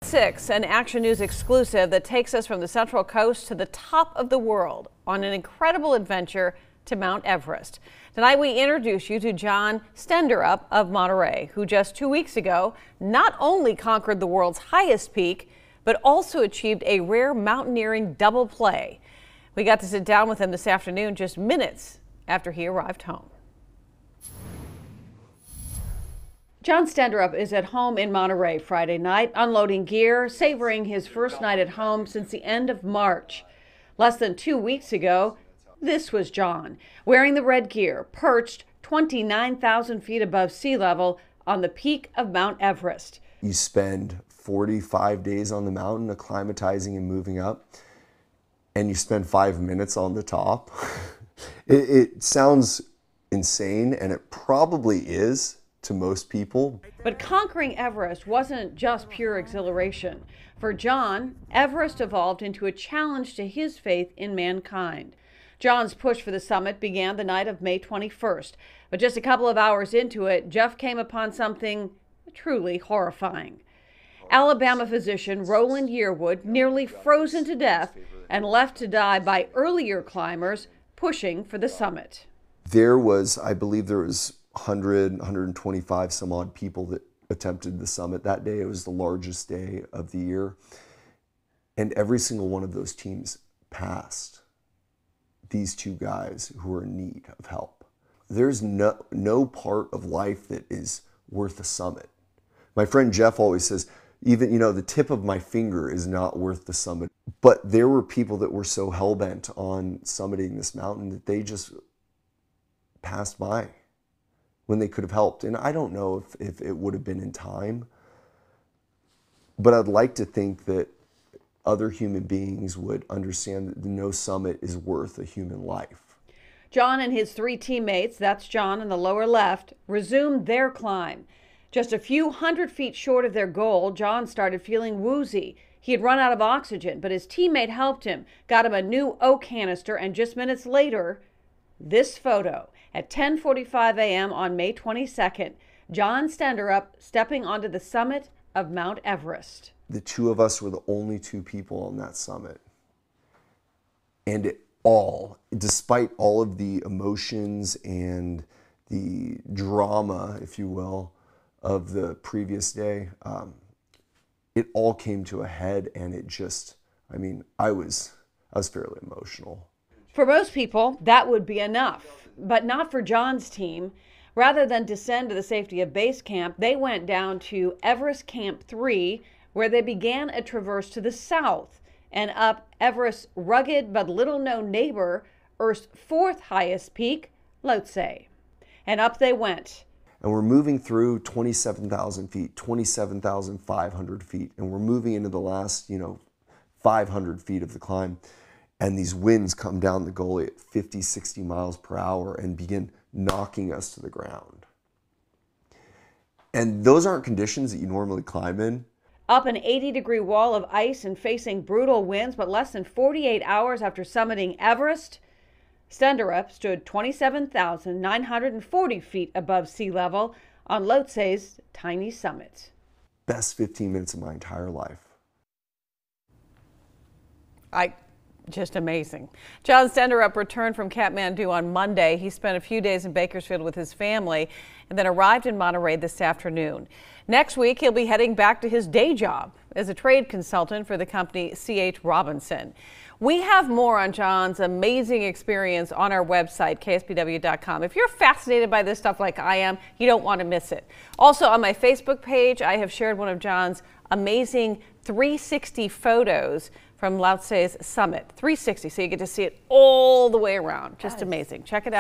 6, an Action News exclusive that takes us from the Central Coast to the top of the world on an incredible adventure to Mount Everest. Tonight we introduce you to John Stenderup of Monterey, who just 2 weeks ago not only conquered the world's highest peak, but also achieved a rare mountaineering double play. We got to sit down with him this afternoon just minutes after he arrived home. John Stenderup is at home in Monterey Friday night, unloading gear, savoring his first night at home since the end of March. Less than 2 weeks ago, this was John, wearing the red gear, perched 29,000 feet above sea level on the peak of Mount Everest. You spend 45 days on the mountain acclimatizing and moving up, and you spend 5 minutes on the top. It sounds insane, and it probably is to most people. But conquering Everest wasn't just pure exhilaration. For John, Everest evolved into a challenge to his faith in mankind. John's push for the summit began the night of May 21st, but just a couple of hours into it, Jeff came upon something truly horrifying. Alabama physician Roland Yearwood nearly frozen to death and left to die by earlier climbers pushing for the summit. I believe there was 125 some odd people that attempted the summit that day. It was the largest day of the year. And every single one of those teams passed these two guys who were in need of help. There's no part of life that is worth a summit. My friend Jeff always says, even, the tip of my finger is not worth the summit. But there were people that were so hell-bent on summiting this mountain that they just passed by when they could have helped. And I don't know if it would have been in time, but I'd like to think that other human beings would understand that no summit is worth a human life. John and his 3 teammates, that's John in the lower left, resumed their climb. Just a few hundred feet short of their goal, John started feeling woozy. He had run out of oxygen, but his teammate helped him, got him a new O canister, and just minutes later, this photo. At 10:45 a.m. on May 22nd, John Stenderup stepping onto the summit of Mount Everest. The two of us were the only 2 people on that summit. And despite all of the emotions and the drama, if you will, of the previous day, it all came to a head, and it just, I was fairly emotional. For most people, that would be enough, but not for John's team. Rather than descend to the safety of base camp, they went down to Everest Camp 3, where they began a traverse to the south and up Everest's rugged but little-known neighbor, Earth's 4th highest peak, Lhotse. And up they went. And we're moving through 27,000 feet, 27,500 feet, and we're moving into the last, 500 feet of the climb. And these winds come down the gully at 50, 60 miles per hour and begin knocking us to the ground. And those aren't conditions that you normally climb in. Up an 80-degree wall of ice and facing brutal winds, but less than 48 hours after summiting Everest, Stenderup stood 27,940 feet above sea level on Lhotse's tiny summit. Best 15 minutes of my entire life. Just amazing. John Stenderup returned from Kathmandu on Monday. He spent a few days in Bakersfield with his family and then arrived in Monterey this afternoon. Next week, he'll be heading back to his day job as a trade consultant for the company C.H. Robinson. We have more on John's amazing experience on our website, kspw.com. If you're fascinated by this stuff like I am, you don't want to miss it. Also, on my Facebook page, I have shared one of John's amazing 360 photos from Lhotse's summit. 360, so you get to see it all the way around. Just amazing. Check it out.